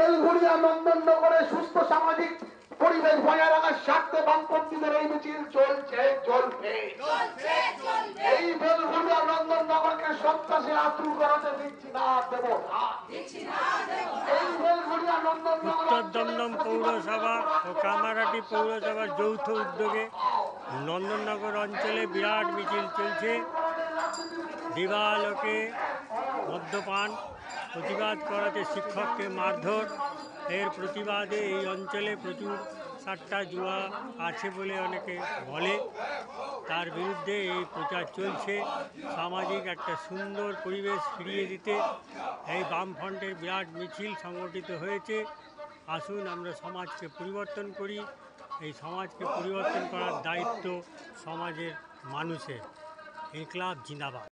বেলঘড়িয়া নন্দননগরে সুস্থ সামাজিক পরিবেশ বজায় রাখার স্বার্থে বামপন্থীদের এই মিছিল চলবে। এই বেলঘড়িয়া নন্দননগরকে সন্ত্রাসের আতুর করাতে দিচ্ছি না, দেব না। এই বেলঘড়িয়া নন্দননগর উত্তর দমদম পৌরসভা ও কামারহাটি পৌরসভার যৌথ উদ্যোগে নন্দননগর অঞ্চলে বিরাট মিছিল চলছে। দিবালোকে মদ্যপান, প্রতিবাদ করাতে শিক্ষককে মারধর। এর প্রতিবাদে এই অঞ্চলে প্রচুর সাট্টা জুয়া আছে বলে অনেকে বলে, তার বিরুদ্ধে এই প্রচার চলছে। সামাজিক একটা সুন্দর পরিবেশ ফিরিয়ে দিতে এই বামফ্রন্টের বিরাট মিছিল সংগঠিত হয়েছে। আসুন আমরা সমাজকে পরিবর্তন করি। এই সমাজকে পরিবর্তন করার দায়িত্ব সমাজের মানুষের। ইনকলাব জিন্দাবাদ।